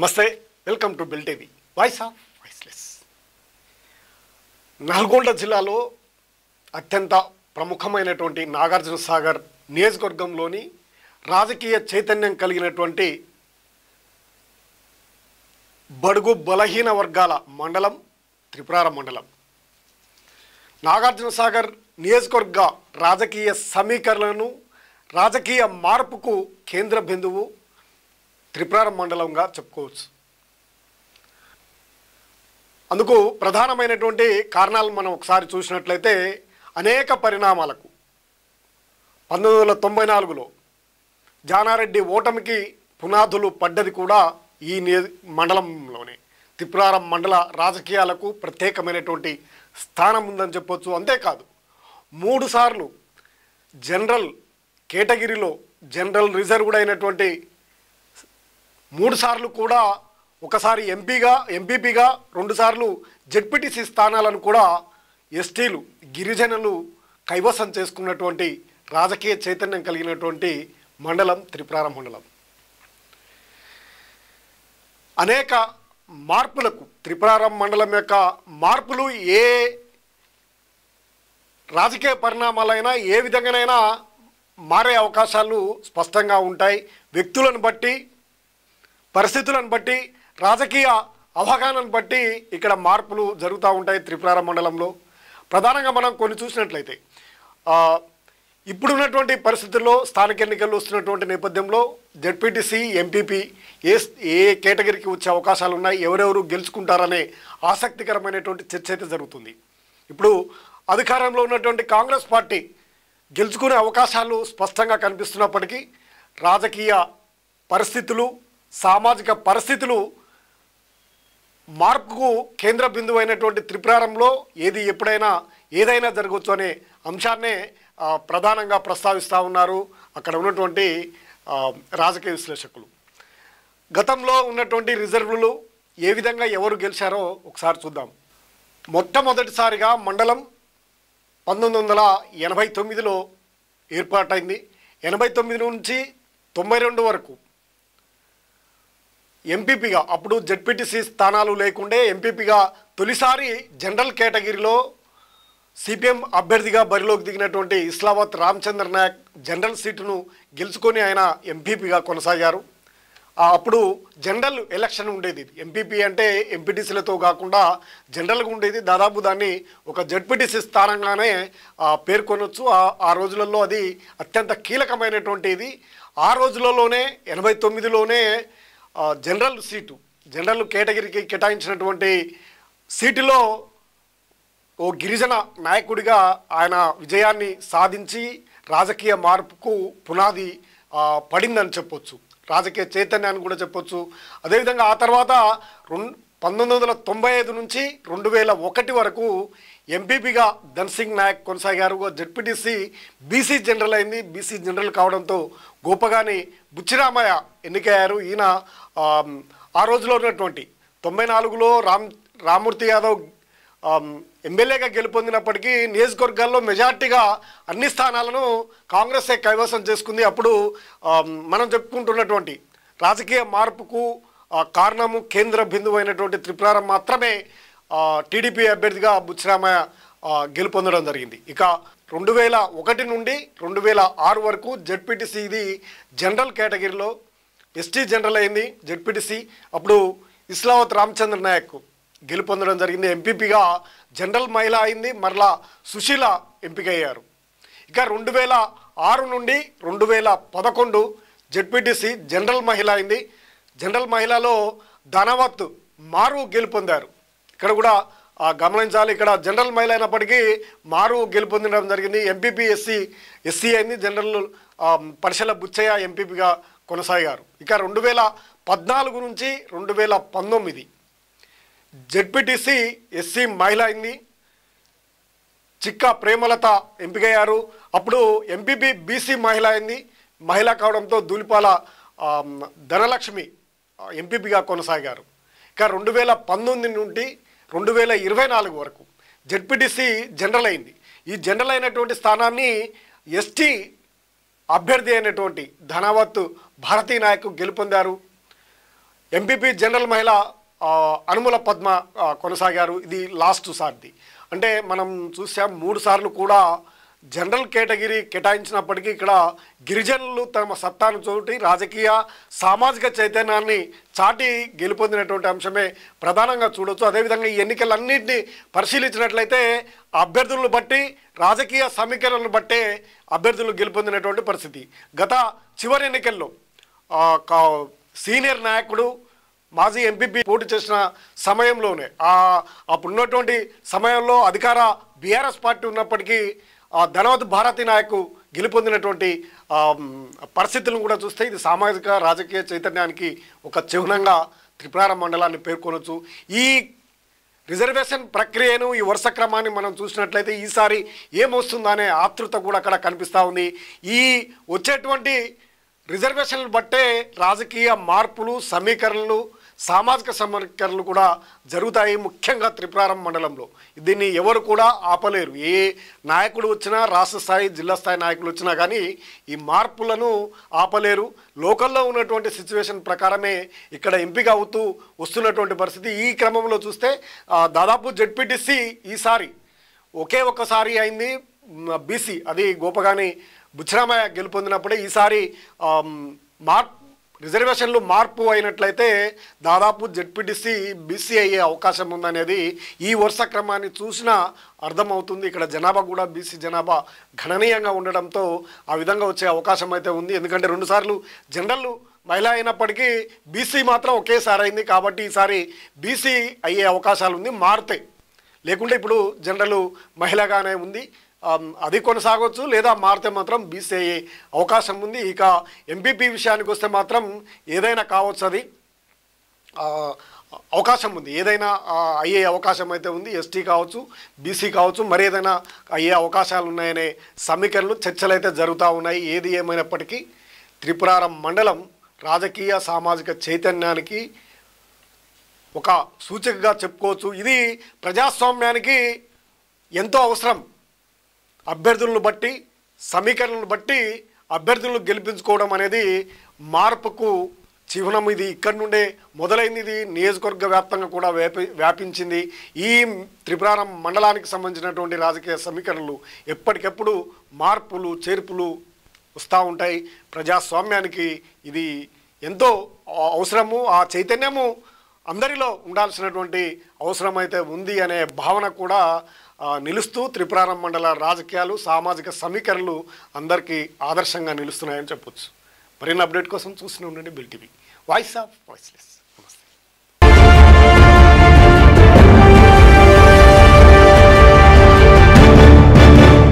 నమస్తే, welcome to bill TV voice of voiceless. Nalgonda జిల్లాలో అత్యంత ప్రముఖమైనటువంటి నాగార్జున సాగర్ నియోజకవర్గంలోని రాజకీయ చైతన్యం కలిగినటువంటి బడుగు బలహీన వర్గాల మండలం త్రిపురారం మండలం. నాగార్జున సాగర్ నియోజకవర్గ రాజకీయ సమీకరణను, రాజకీయ మార్పుకు కేంద్ర బిందువు త్రిపురారం మండలంగా చెప్పుకోవచ్చు. అందుకు ప్రధానమైనటువంటి కారణాలు మనం ఒకసారి చూసినట్లయితే అనేక పరిణామాలకు 1994లో జానారెడ్డి ఓటమికి పునాదులు పడ్డది కూడా ఈ మండలంలోనే. త్రిపురారం మండల రాజకీయాలకు ప్రత్యేకమైనటువంటి స్థానం ఉందని చెప్పొచ్చు. అంతేకాదు 3 సార్లు జనరల్ కేటగిరీలో జనరల్ రిజర్వ్డ్ అయినటువంటి 3 సార్లు కూడా, ఒకసారి ఎంపీపీగా 2 సార్లు జెడ్పీటీసీ స్థానాలను కూడా ఎస్టీలు, గిరిజనులు కైవసం చేసుకున్నటువంటి రాజకీయ చైతన్యం కలిగినటువంటి మండలం త్రిపురారం మండలం. అనేక మార్పులకు త్రిపురారం మండలం యొక్క మార్పులు ఏ రాజకీయ పరిణామాలైనా ఏ విధంగానైనా మారే అవకాశాలు స్పష్టంగా ఉంటాయి. వ్యక్తులను బట్టి, పరిస్థితులను బట్టి, రాజకీయ అవగాహనను బట్టి ఇక్కడ మార్పులు జరుగుతూ ఉంటాయి త్రిపురారం మండలంలో. ప్రధానంగా మనం కొన్ని చూసినట్లయితే ఇప్పుడున్నటువంటి పరిస్థితుల్లో స్థానిక ఎన్నికలు వస్తున్నటువంటి నేపథ్యంలో జెడ్పీటీసీ, ఎంపీపీ ఏ కేటగిరీకి వచ్చే అవకాశాలు ఉన్నాయి, ఎవరెవరు గెలుచుకుంటారనే ఆసక్తికరమైనటువంటి చర్చ అయితే జరుగుతుంది. ఇప్పుడు అధికారంలో ఉన్నటువంటి కాంగ్రెస్ పార్టీ గెలుచుకునే అవకాశాలు స్పష్టంగా కనిపిస్తున్నప్పటికీ రాజకీయ పరిస్థితులు, సామాజిక పరిస్థితులు మార్పుకు కేంద్ర బిందువు అయినటువంటి త్రిపురారంలో ఏదైనా జరగవచ్చు అనే అంశాన్నే ప్రధానంగా ప్రస్తావిస్తూ ఉన్నారు అక్కడ ఉన్నటువంటి రాజకీయ విశ్లేషకులు. గతంలో ఉన్నటువంటి రిజర్వులు ఏ విధంగా ఎవరు గెలిచారో ఒకసారి చూద్దాం. మొట్టమొదటిసారిగా మండలం 1989లో ఏర్పాటైంది. 89 నుంచి 92 వరకు ఎంపీపీగా, అప్పుడు జెడ్పీటీసీ స్థానాలు లేకుండే ఎంపీపీగా తొలిసారి జనరల్ కేటగిరీలో సిపిఎం అభ్యర్థిగా బరిలోకి దిగినటువంటి ఇస్లావత్ రామచంద్ర నాయక్ జనరల్ సీటును గెలుచుకొని ఆయన ఎంపీపీగా కొనసాగారు. అప్పుడు జనరల్ ఎలక్షన్ ఉండేది. ఎంపీపీ అంటే ఎంపీటీసీలతో కాకుండా జనరల్గా ఉండేది. దాదాపు దాన్ని ఒక జెడ్పీటీసీ స్థానంగానే పేర్కొనవచ్చు. ఆ రోజులలో అది అత్యంత కీలకమైనటువంటిది. ఆ రోజులలోనే 89లోనే జనరల్ కేటగిరీకి కేటాయించినటువంటి సీటులో ఓ గిరిజన నాయకుడిగా ఆయన విజయాన్ని సాధించి రాజకీయ మార్పుకు పునాది పడిందని చెప్పొచ్చు, రాజకీయ చైతన్యాన్ని కూడా చెప్పొచ్చు. అదేవిధంగా ఆ తర్వాత 1995 నుంచి 2001 వరకు ఎంపీపీగా ధన్సింగ్ నాయక్ కొనసాగారు. జెడ్పీటీసీ బీసీ జనరల్ అయింది. బీసీ జనరల్ కావడంతో గోపగాని బుచ్చిరామయ్య ఎన్నికయ్యారు. ఈయన ఆ రోజులో ఉన్నటువంటి 94లో రామ్మూర్తి యాదవ్ ఎమ్మెల్యేగా గెలుపొందినప్పటికీ నియోజకవర్గాల్లో మెజార్టీగా అన్ని స్థానాలను కాంగ్రెసే కైవసం చేసుకుంది. అప్పుడు మనం చెప్పుకుంటున్నటువంటి రాజకీయ మార్పుకు కారణము కేంద్ర బిందువు అయినటువంటి త్రిపురారం మాత్రమే టీడీపీ అభ్యర్థిగా బుచ్చిరామయ్య గెలుపొందడం జరిగింది. ఇక 2001 నుండి 2006 వరకు జెడ్పీటీసీ ఇది జనరల్ కేటగిరీలో ఎస్టీ జనరల్ అయింది జెడ్పీటీసీ. అప్పుడు ఇస్లావత్ రామచంద్ర నాయక్ గెలుపొందడం జరిగింది. ఎంపీపీగా జనరల్ మహిళ అయింది. మరలా సుశీల ఎంపికయ్యారు. ఇక 2006 నుండి 2011 జెడ్పీటీసీ జనరల్ మహిళ అయింది. జనరల్ మహిళలో ధనవత్ మారు గెలుపొందారు. ఇక్కడ కూడా గమనించాలి, ఇక్కడ జనరల్ మహిళ అయినప్పటికీ మారు గెలుపొందడం జరిగింది. ఎంపీపీ ఎస్సీ అయింది. జనరల్ పరిశల బుచ్చయ్య ఎంపీపీగా కొనసాగారు. ఇక 2014 నుంచి 2019 జెడ్పీటీసీ ఎస్సీ మహిళ అయింది. చిక్కా ప్రేమలత ఎంపికయ్యారు. అప్పుడు ఎంపీపీ బీసీ మహిళ అయింది. మహిళ కావడంతో దూలిపాల ధనలక్ష్మి ఎంపీపీగా కొనసాగారు. ఇక 2019 నుండి 2024 వరకు జెడ్పీటీసీ జనరల్ అయింది. ఈ జనరల్ అయినటువంటి స్థానాన్ని ఎస్టీ అభ్యర్థి అయినటువంటి ధనవత్ భారతీ నాయక్ గెలుపొందారు. ఎంపీపీ జనరల్ మహిళ అనుముల పద్మ కొనసాగారు. ఇది లాస్ట్ సార్ది. అంటే మనం చూసాం 3 సార్లు కూడా జనరల్ కేటగిరీ కేటాయించినప్పటికీ ఇక్కడ గిరిజనులు తమ సత్తాను చోటి రాజకీయ సామాజిక చైతన్యాన్ని చాటి గెలుపొందినటువంటి అంశమే ప్రధానంగా చూడొచ్చు. అదేవిధంగా ఈ ఎన్నికలన్నింటినీ పరిశీలించినట్లయితే అభ్యర్థులను బట్టి రాజకీయ సమీకరణలను బట్టే అభ్యర్థులు గెలుపొందినటువంటి పరిస్థితి. గత చివరి ఎన్నికల్లో సీనియర్ నాయకుడు మాజీ ఎంపీపీ పోటీ చేసిన సమయంలోనే అప్పుడున్నటువంటి సమయంలో అధికార బీఆర్ఎస్ పార్టీ ఉన్నప్పటికీ ధనవత్ భారతి నాయకు గెలుపొందినటువంటి పరిస్థితులను కూడా చూస్తే ఇది సామాజిక రాజకీయ చైతన్యానికి ఒక చిహ్నంగా త్రిపురారం మండలాన్ని పేర్కొనవచ్చు. ఈ రిజర్వేషన్ ప్రక్రియను ఈ వరుస క్రమాన్ని మనం చూసినట్లయితే ఈసారి ఏమొస్తుందనే ఆతృత కూడా అక్కడ కనిపిస్తూ ఉంది. ఈ వచ్చేటువంటి రిజర్వేషన్లు బట్టే రాజకీయ మార్పులు సమీకరణలు సామాజిక సమీకరణలు కూడా జరుగుతాయి. ముఖ్యంగా త్రిపురారం మండలంలో దీన్ని ఎవరు కూడా ఆపలేరు. ఏ నాయకుడు వచ్చినా రాష్ట్ర స్థాయి జిల్లా స్థాయి నాయకులు వచ్చినా కానీ ఈ మార్పులను ఆపలేరు. లోకల్లో ఉన్నటువంటి సిచ్యువేషన్ ప్రకారమే ఇక్కడ ఎంపిక అవుతూ వస్తున్నటువంటి పరిస్థితి. ఈ క్రమంలో చూస్తే దాదాపు జెడ్పీటీసీ ఈసారి ఒక్కసారి అయింది బీసీ, అది గోపగాని బుచ్చిరామయ్య గెలుపొందినప్పుడే. ఈసారి రిజర్వేషన్లు మార్పు అయినట్లయితే దాదాపు జెడ్పీటీసీ బీసీ అయ్యే అవకాశం ఉందనేది ఈ వరుస క్రమాన్ని చూసినా అర్థమవుతుంది. ఇక్కడ జనాభా కూడా బీసీ జనాభా గణనీయంగా ఉండడంతో ఆ విధంగా వచ్చే అవకాశం అయితే ఉంది. ఎందుకంటే 2 సార్లు జనరల్ మహిళ అయినప్పటికీ బీసీ మాత్రం ఒకేసారి అయింది. కాబట్టి ఈసారి బీసీ అయ్యే అవకాశాలు ఉంది మారుతాయి. లేకుంటే ఇప్పుడు జనరల్ మహిళగానే ఉంది, అది కొనసాగవచ్చు. లేదా మారితే మాత్రం బీసీ అయ్యే అవకాశం ఉంది. ఇక ఎంపీపీ విషయానికి వస్తే మాత్రం ఏదైనా కావచ్చు, అది అవకాశం ఉంది, ఏదైనా అయ్యే అవకాశం అయితే ఉంది. ఎస్టీ కావచ్చు, బీసీ కావచ్చు, మరి ఏదైనా అయ్యే అవకాశాలు ఉన్నాయనే సమీకరణలు చర్చలు అయితే జరుగుతూ ఉన్నాయి. ఏది ఏమైనప్పటికీ త్రిపురారం మండలం రాజకీయ సామాజిక చైతన్యానికి ఒక సూచికగా చెప్పుకోవచ్చు. ఇది ప్రజాస్వామ్యానికి ఎంతో అవసరం. అభ్యర్థులను బట్టి సమీకరణలను బట్టి అభ్యర్థులను గెలిపించుకోవడం అనేది మార్పుకు చిహ్నం. ఇది ఇక్కడి నుండే మొదలైంది. ఇది నియోజకవర్గ వ్యాప్తంగా కూడా వ్యాపించింది. ఈ త్రిపురారం మండలానికి సంబంధించినటువంటి రాజకీయ సమీకరణలు ఎప్పటికెప్పుడు మార్పులు చేర్పులు వస్తూ ఉంటాయి. ప్రజాస్వామ్యానికి ఇది ఎంతో అవసరము. ఆ చైతన్యము అందరిలో ఉండాల్సినటువంటి అవసరం అయితే ఉంది అనే భావన కూడా నిలుస్తూ త్రిపురారం మండల రాజకీయాలు సామాజిక సమీకరణలు అందరికీ ఆదర్శంగా నిలుస్తున్నాయని చెప్పొచ్చు. మరిన్ని అప్డేట్ కోసం చూస్తూనే ఉండండి bill TV, voice of voiceless. నమస్తే.